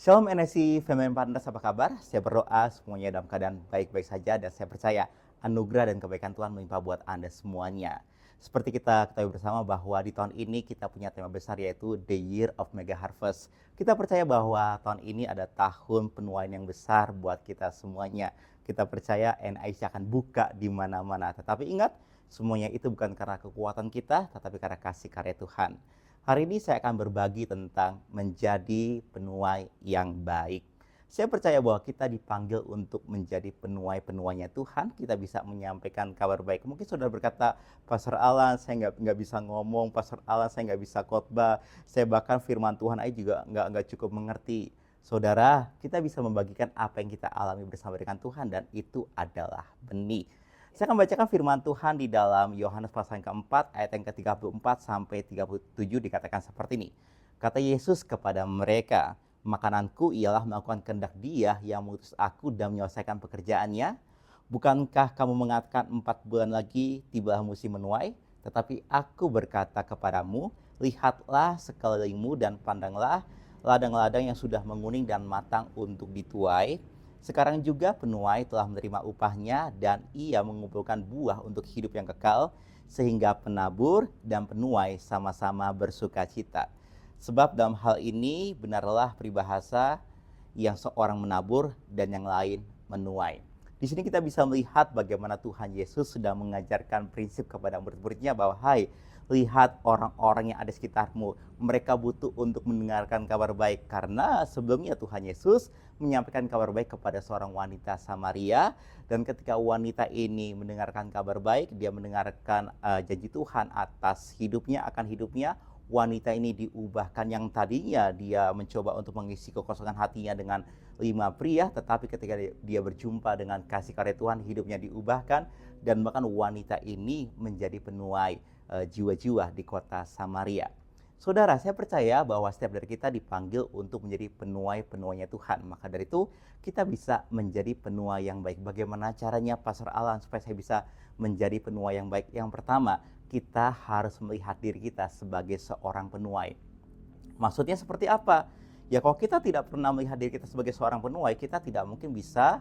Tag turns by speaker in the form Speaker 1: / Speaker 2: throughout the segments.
Speaker 1: Shalom NSI Family Partners, apa kabar? Saya berdoa semuanya dalam keadaan baik-baik saja dan saya percaya anugerah dan kebaikan Tuhan melimpah buat Anda semuanya. Seperti kita ketahui bersama bahwa di tahun ini kita punya tema besar yaitu The Year of Mega Harvest. Kita percaya bahwa tahun ini ada tahun penuaian yang besar buat kita semuanya. Kita percaya NIC akan buka di mana-mana. Tetapi ingat, semuanya itu bukan karena kekuatan kita, tetapi karena kasih karya Tuhan. Hari ini saya akan berbagi tentang menjadi penuai yang baik. Saya percaya bahwa kita dipanggil untuk menjadi penuai-penuainya Tuhan. Kita bisa menyampaikan kabar baik. Mungkin saudara berkata, Pastor Alan, saya nggak bisa ngomong. Pastor Alan, saya nggak bisa khotbah. Saya bahkan firman Tuhan aja juga nggak cukup mengerti. Saudara, kita bisa membagikan apa yang kita alami bersama dengan Tuhan dan itu adalah benih. Saya akan bacakan firman Tuhan di dalam Yohanes pasal yang keempat, ayat yang ke-34 sampai 37 dikatakan seperti ini. Kata Yesus kepada mereka, makananku ialah melakukan kehendak Dia yang mengutus aku dan menyelesaikan pekerjaannya. Bukankah kamu mengatakan 4 bulan lagi tibalah musim menuai? Tetapi aku berkata kepadamu, lihatlah sekelilingmu dan pandanglah ladang-ladang yang sudah menguning dan matang untuk dituai. Sekarang juga penuai telah menerima upahnya dan ia mengumpulkan buah untuk hidup yang kekal, sehingga penabur dan penuai sama-sama bersuka cita. Sebab dalam hal ini benarlah peribahasa yang seorang menabur dan yang lain menuai. Di sini kita bisa melihat bagaimana Tuhan Yesus sedang mengajarkan prinsip kepada murid-muridnya bahwa hai, lihat orang-orang yang ada di sekitarmu. Mereka butuh untuk mendengarkan kabar baik karena sebelumnya Tuhan Yesus menyampaikan kabar baik kepada seorang wanita Samaria, dan ketika wanita ini mendengarkan kabar baik, dia mendengarkan janji Tuhan atas hidupnya, akan hidupnya. Wanita ini diubahkan, yang tadinya dia mencoba untuk mengisi kekosongan hatinya dengan 5 pria, tetapi ketika dia berjumpa dengan kasih karya Tuhan, hidupnya diubahkan dan bahkan wanita ini menjadi penuai jiwa-jiwa di kota Samaria. Saudara, saya percaya bahwa setiap dari kita dipanggil untuk menjadi penuai-penuainya Tuhan. Maka dari itu, kita bisa menjadi penuai yang baik. Bagaimana caranya, Pastor Alan, supaya saya bisa menjadi penuai yang baik? Yang pertama, kita harus melihat diri kita sebagai seorang penuai. Maksudnya seperti apa? Ya, kalau kita tidak pernah melihat diri kita sebagai seorang penuai, kita tidak mungkin bisa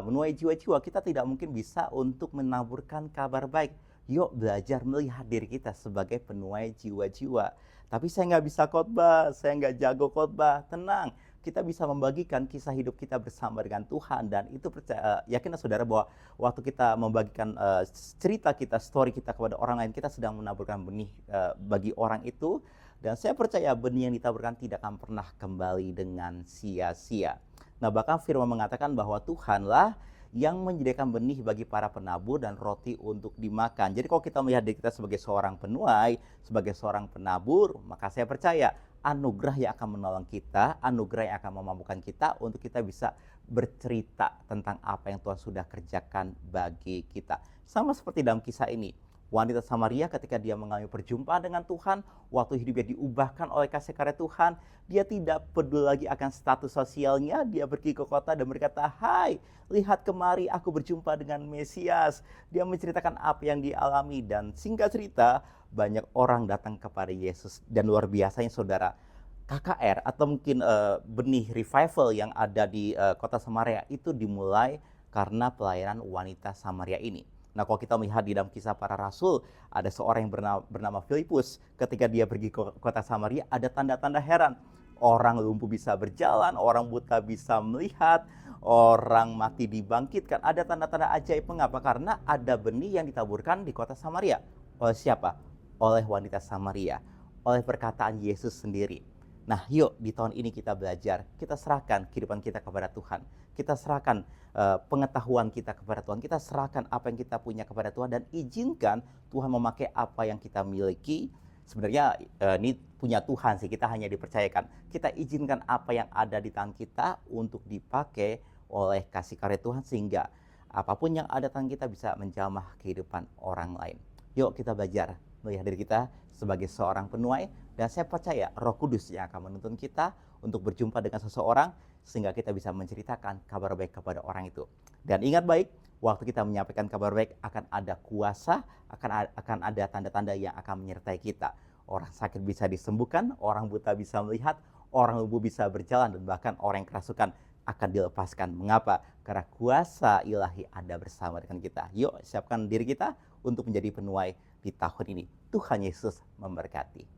Speaker 1: menuai jiwa-jiwa. Kita tidak mungkin bisa untuk menaburkan kabar baik. Yuk belajar melihat diri kita sebagai penuai jiwa-jiwa. Tapi saya nggak bisa khotbah, saya nggak jago khotbah. Tenang, kita bisa membagikan kisah hidup kita bersama dengan Tuhan, dan itu percaya, yakinlah saudara bahwa waktu kita membagikan cerita kita, story kita kepada orang lain, kita sedang menaburkan benih bagi orang itu, dan saya percaya benih yang ditaburkan tidak akan pernah kembali dengan sia-sia. Nah, bahkan firman mengatakan bahwa Tuhanlah yang menyediakan benih bagi para penabur dan roti untuk dimakan. Jadi kalau kita melihat diri kita sebagai seorang penuai, sebagai seorang penabur, maka saya percaya anugerah yang akan menolong kita, anugerah yang akan memampukan kita untuk kita bisa bercerita tentang apa yang Tuhan sudah kerjakan bagi kita. Sama seperti dalam kisah ini, wanita Samaria ketika dia mengalami perjumpaan dengan Tuhan, waktu hidupnya diubahkan oleh kasih karya Tuhan, dia tidak peduli lagi akan status sosialnya. Dia pergi ke kota dan berkata, hai, lihat kemari, aku berjumpa dengan Mesias. Dia menceritakan apa yang dialami, dan singkat cerita, banyak orang datang kepada Yesus. Dan luar biasanya saudara, KKR atau mungkin benih revival yang ada di kota Samaria itu dimulai karena pelayanan wanita Samaria ini. Nah, kalau kita melihat di dalam kisah para rasul, ada seorang yang bernama Filipus. Ketika dia pergi ke kota Samaria, ada tanda-tanda heran. Orang lumpuh bisa berjalan, orang buta bisa melihat, orang mati dibangkitkan. Ada tanda-tanda ajaib. Mengapa? Karena ada benih yang ditaburkan di kota Samaria. Oleh siapa? Oleh wanita Samaria. Oleh perkataan Yesus sendiri. Nah, yuk di tahun ini kita belajar, kita serahkan kehidupan kita kepada Tuhan. Kita serahkan pengetahuan kita kepada Tuhan. Kita serahkan apa yang kita punya kepada Tuhan dan izinkan Tuhan memakai apa yang kita miliki. Sebenarnya ini punya Tuhan sih, kita hanya dipercayakan. Kita izinkan apa yang ada di tangan kita untuk dipakai oleh kasih karya Tuhan, sehingga apapun yang ada di tangan kita bisa menjamah kehidupan orang lain. Yuk kita belajar melihat diri kita sebagai seorang penuai, dan saya percaya Roh Kudus yang akan menuntun kita untuk berjumpa dengan seseorang sehingga kita bisa menceritakan kabar baik kepada orang itu. Dan ingat baik, waktu kita menyampaikan kabar baik akan ada kuasa, akan ada tanda-tanda yang akan menyertai kita. Orang sakit bisa disembuhkan, orang buta bisa melihat, orang lumpuh bisa berjalan, dan bahkan orang yang kerasukan akan dilepaskan. Mengapa? Karena kuasa ilahi ada bersama dengan kita. Yuk, siapkan diri kita untuk menjadi penuai di tahun ini. Tuhan Yesus memberkati.